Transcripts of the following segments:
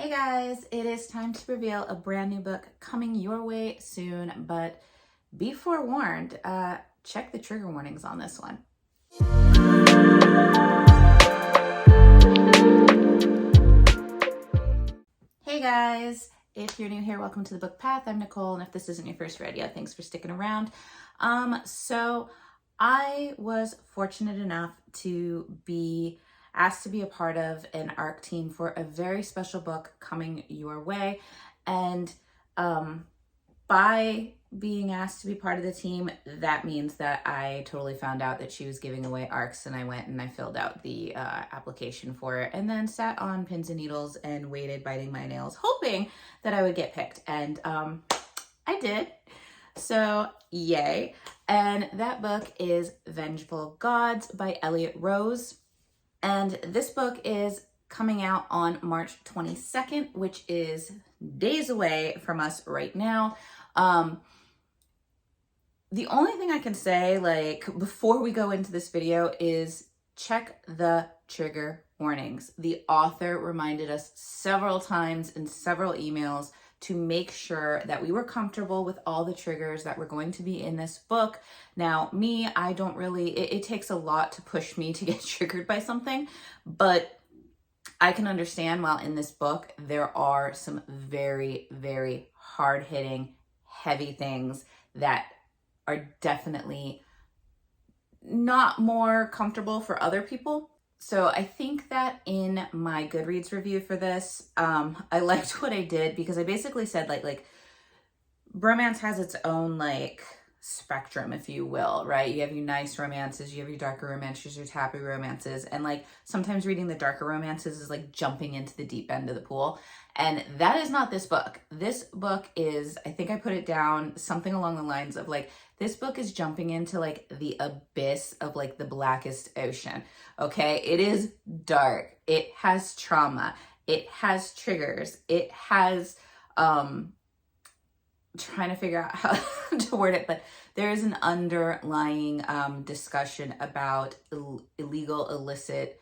Hey guys, it is time to reveal a brand new book coming your way soon, but be forewarned, check the trigger warnings on this one. Hey guys, if you're new here, welcome to The Book Path. I'm Nicole, and if this isn't your first rodeo, thanks for sticking around. So I was fortunate enough to be asked to be a part of an ARC team for a very special book coming your way. And by being asked to be part of the team, that means that I totally found out that she was giving away ARCs, and I went and I filled out the application for it and then sat on pins and needles and waited, biting my nails, hoping that I would get picked. And I did. So yay. And that book is Vengeful Gods by Elliott Rose. And this book is coming out on March 22nd, which is days away from us right now. The only thing I can say, before we go into this video, is check the trigger warnings. The author reminded us several times in several emails to make sure that we were comfortable with all the triggers that were going to be in this book. Now, me, I don't really, it takes a lot to push me to get triggered by something, but I can understand while in this book, there are some very, very hard-hitting, heavy things that are definitely not more comfortable for other people. So I think that in my Goodreads review for this, I liked what I did because I basically said like romance has its own spectrum, if you will, right? You have your nice romances, you have your darker romances, your happy romances, and sometimes reading the darker romances is like jumping into the deep end of the pool. And that is not this book. This book is, I think I put it down something along the lines of this book is jumping into the abyss of the blackest ocean. Okay, it is dark. It has trauma. It has triggers. It has trying to figure out how to word it, but there is an underlying discussion about illegal, illicit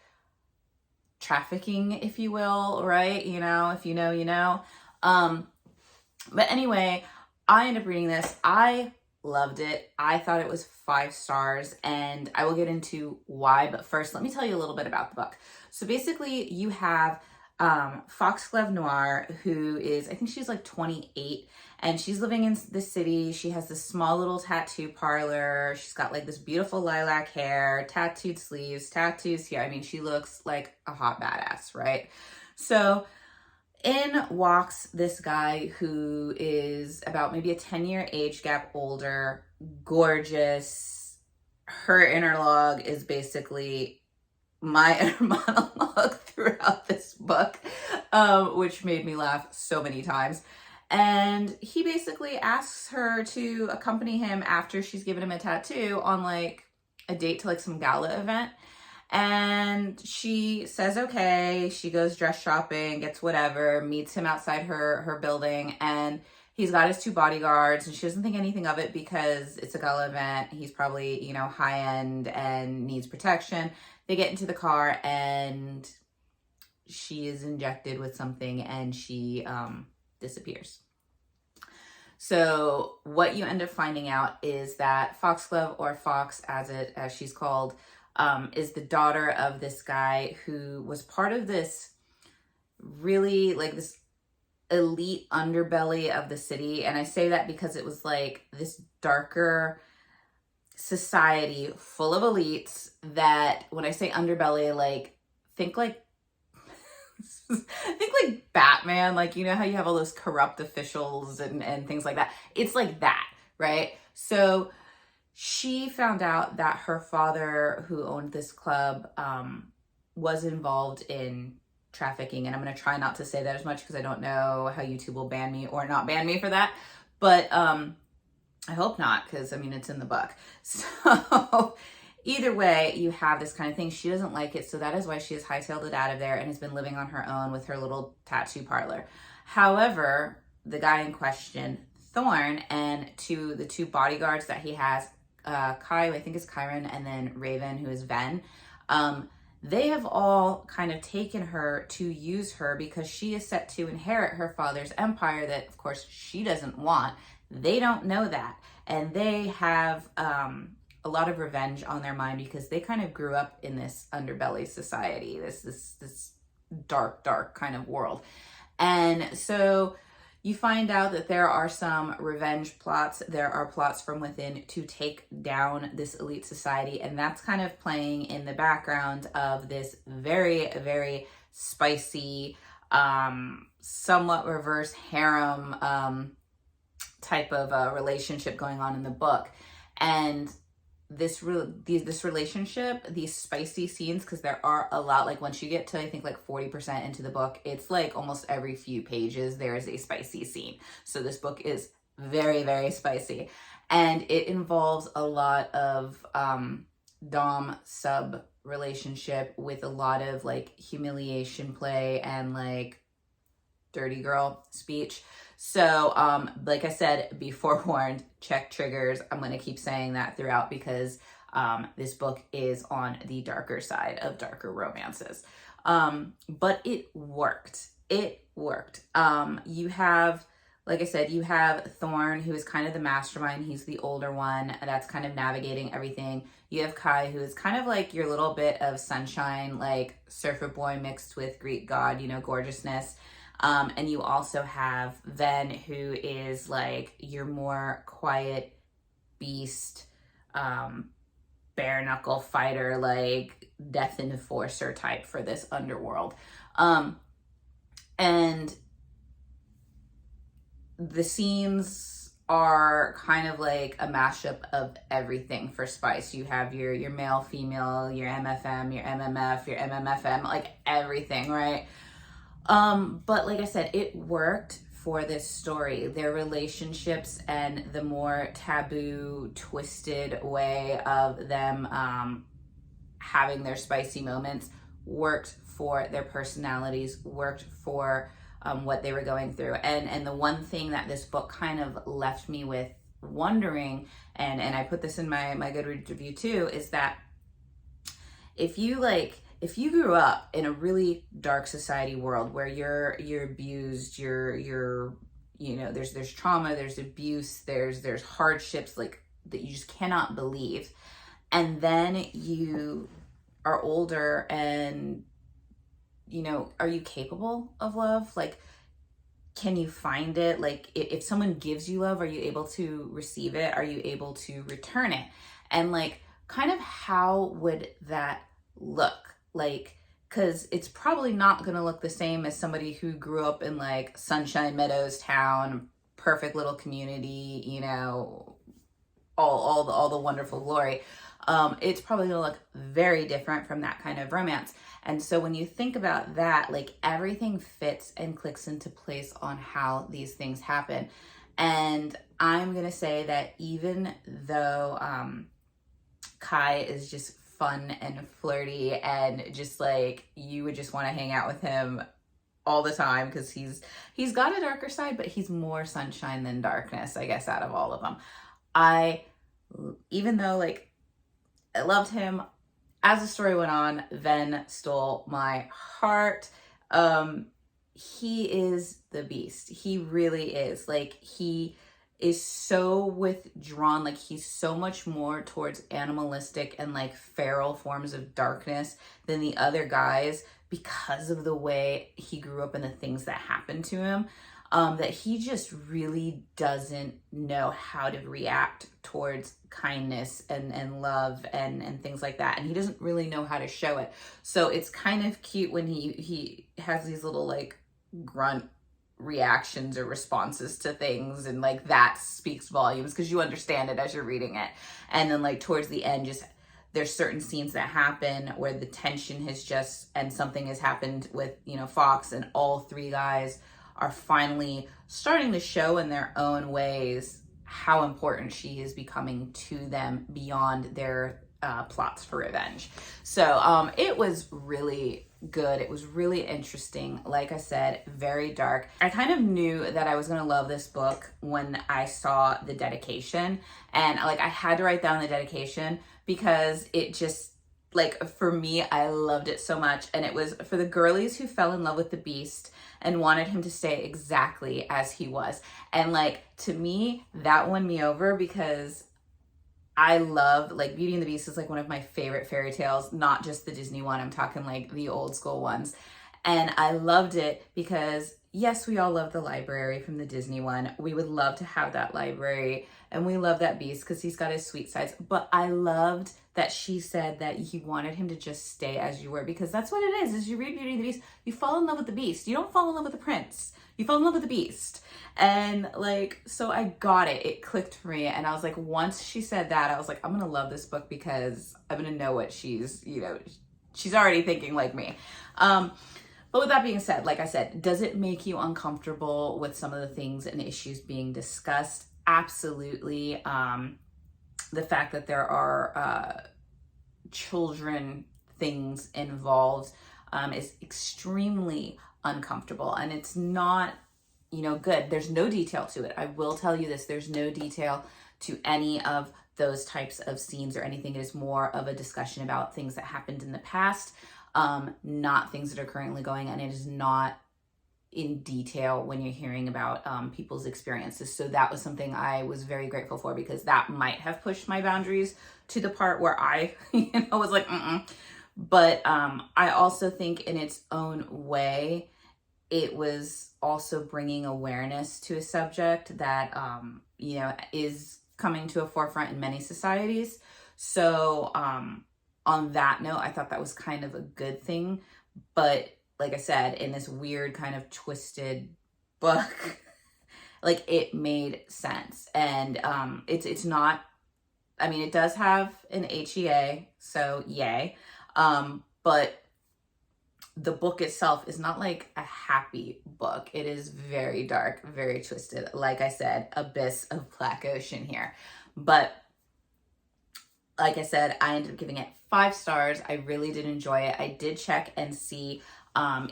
trafficking, if you will, right? You know, if you know, you know. But anyway, I ended up reading this. I loved it. I thought it was 5 stars, and I will get into why. But first, let me tell you a little bit about the book. So basically, you have Foxglove Noir, who is, I think she's 28, and she's living in the city. She has this small little tattoo parlor. She's got this beautiful lilac hair, tattooed sleeves, tattoos here. I mean, she looks like a hot badass, right? So in walks this guy who is about maybe a 10-year age gap older, gorgeous. Her inner log is basically my inner monologue throughout this book, which made me laugh so many times. And he basically asks her to accompany him after she's given him a tattoo on a date to some gala event. And she says, okay, she goes dress shopping, gets whatever, meets him outside her building, and he's got his 2 bodyguards, and she doesn't think anything of it because it's a gala event. He's probably, high end and needs protection. They get into the car and she is injected with something and she disappears. So what you end up finding out is that Foxglove, or Fox as she's called, is the daughter of this guy who was part of this really this elite underbelly of the city. And I say that because it was this darker society full of elites that, when I say underbelly, think think Batman, you know how you have all those corrupt officials and things like that. It's like that, right? So she found out that her father, who owned this club, was involved in trafficking. And I'm going to try not to say that as much because I don't know how YouTube will ban me or not ban me for that. But I hope not, because I mean, it's in the book. So either way, you have this kind of thing. She doesn't like it. So that is why she has hightailed it out of there and has been living on her own with her little tattoo parlor. However, the guy in question, Thorn, and the 2 bodyguards that he has, Kai, I think is Kyron, and then Raven, who is Ven, they have all kind of taken her to use her because she is set to inherit her father's empire that, of course, she doesn't want. They don't know that. And they have a lot of revenge on their mind because they kind of grew up in this underbelly society, this dark kind of world. And so you find out that there are some revenge plots. There are plots from within to take down this elite society. And that's kind of playing in the background of this very, very spicy, somewhat reverse harem type of relationship going on in the book. And this relationship, these spicy scenes, because there are a lot, like once you get to I think like 40% into the book, it's like almost every few pages there is a spicy scene. So this book is very, very spicy, and it involves a lot of dom sub relationship with a lot of like humiliation play and like dirty girl speech. So, like I said, be forewarned, check triggers. I'm going to keep saying that throughout because this book is on the darker side of darker romances. But it worked. It worked. You have, like I said, you have Thorn, who is kind of the mastermind. He's the older one that's kind of navigating everything. You have Kai, who is kind of like your little bit of sunshine, like surfer boy mixed with Greek god, you know, gorgeousness. And you also have Ven, who is like your more quiet beast, bare knuckle fighter, like death enforcer type for this underworld. And the scenes are kind of like a mashup of everything for spice. You have your male, female, your MFM, your MMF, your MMFM, like everything, right? But like I said, it worked for this story. Their relationships and the more taboo, twisted way of them having their spicy moments worked for their personalities, worked for what they were going through. And the one thing that this book kind of left me with wondering, and I put this in my Goodreads review too, is that if you grew up in a really dark society world where you're abused, you're you know, there's trauma, there's abuse, there's hardships like that you just cannot believe, and then you are older and, you know, are you capable of love? Like, can you find it? Like, if someone gives you love, are you able to receive it? Are you able to return it? And like, kind of how would that look? Like, because it's probably not going to look the same as somebody who grew up in like Sunshine Meadows town, perfect little community, you know, all the wonderful glory. It's probably going to look very different from that kind of romance. And so when you think about that, like everything fits and clicks into place on how these things happen. And I'm going to say that even though Kai is just fun and flirty and just like you would just want to hang out with him all the time because he's got a darker side, but he's more sunshine than darkness, I guess, out of all of them. Even though like I loved him, as the story went on, Ven stole my heart. He is the beast. He really is. Like, he is so withdrawn. Like, he's so much more towards animalistic and like feral forms of darkness than the other guys because of the way he grew up and the things that happened to him. That he just really doesn't know how to react towards kindness and love and things like that. And he doesn't really know how to show it. So it's kind of cute when he has these little like grunt reactions or responses to things, and like that speaks volumes because you understand it as you're reading it. And then like towards the end, just there's certain scenes that happen where the tension has just, and something has happened with, you know, Fox, and all three guys are finally starting to show in their own ways how important she is becoming to them beyond their plots for revenge. So it was really good. It was really interesting. Like I said, very dark. I kind of knew that I was going to love this book when I saw the dedication, and like I had to write down the dedication because it just, like for me, I loved it so much. And it was for the girlies who fell in love with the Beast and wanted him to stay exactly as he was. And like, to me, that won me over because I love, like, Beauty and the Beast is like one of my favorite fairy tales, not just the Disney one. I'm talking like the old school ones. And I loved it because, yes, we all love the library from the Disney one. We would love to have that library, and we love that Beast because he's got his sweet sides. But I loved that she said that you wanted him to just stay as you were, because that's what it is you read Beauty and the Beast, you fall in love with the Beast. You don't fall in love with the prince. You fall in love with the Beast. And like, so I got it. It clicked for me. And I was like, once she said that, I was like, I'm going to love this book because I'm going to know what she's, you know, she's already thinking like me. But with that being said, like I said, does it make you uncomfortable with some of the things and issues being discussed? Absolutely. The fact that there are children things involved is extremely uncomfortable, and it's not, you know, good. There's no detail to it. I will tell you this, there's no detail to any of those types of scenes or anything. It is more of a discussion about things that happened in the past, not things that are currently going, and it is not in detail when you're hearing about people's experiences. So that was something I was very grateful for, because that might have pushed my boundaries to the part where I, you know, was like, But I also think in its own way, it was also bringing awareness to a subject that, you know, is coming to a forefront in many societies. So on that note, I thought that was kind of a good thing. But like I said, in this weird kind of twisted book, like, it made sense. And it's not, I mean, it does have an HEA, so yay. But the book itself is not like a happy book. It is very dark, very twisted. Like I said, abyss of Black Ocean here. But like I said, I ended up giving it 5 stars. I really did enjoy it. I did check and see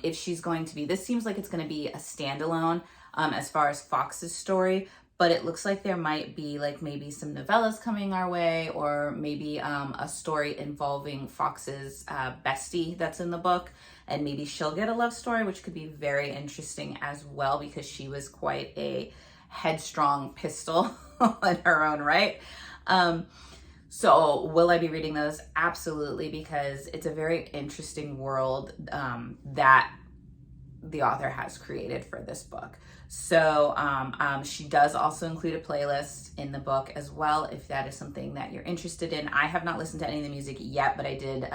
if she's going to be, this seems like it's going to be a standalone as far as Fox's story, but it looks like there might be like maybe some novellas coming our way, or maybe a story involving Fox's bestie that's in the book, and maybe she'll get a love story, which could be very interesting as well, because she was quite a headstrong pistol in her own right. So will I be reading those? Absolutely, because it's a very interesting world that the author has created for this book. So she does also include a playlist in the book as well, if that is something that you're interested in. I have not listened to any of the music yet, but I did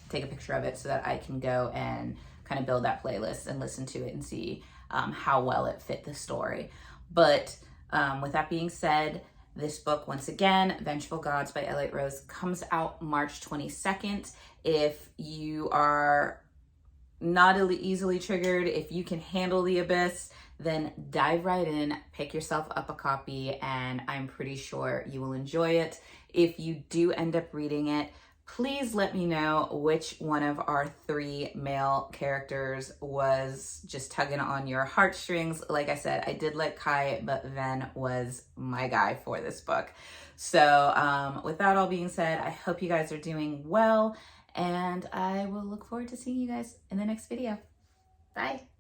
take a picture of it so that I can go and kind of build that playlist and listen to it and see how well it fit the story. But with that being said, this book, once again, Vengeful Gods by Elliott Rose, comes out March 22nd. If you are not easily triggered, if you can handle the abyss, then dive right in, pick yourself up a copy, and I'm pretty sure you will enjoy it. If you do end up reading it, please let me know which one of our 3 male characters was just tugging on your heartstrings. Like I said, I did like Kai, but Ven was my guy for this book. So with that all being said, I hope you guys are doing well, and I will look forward to seeing you guys in the next video. Bye.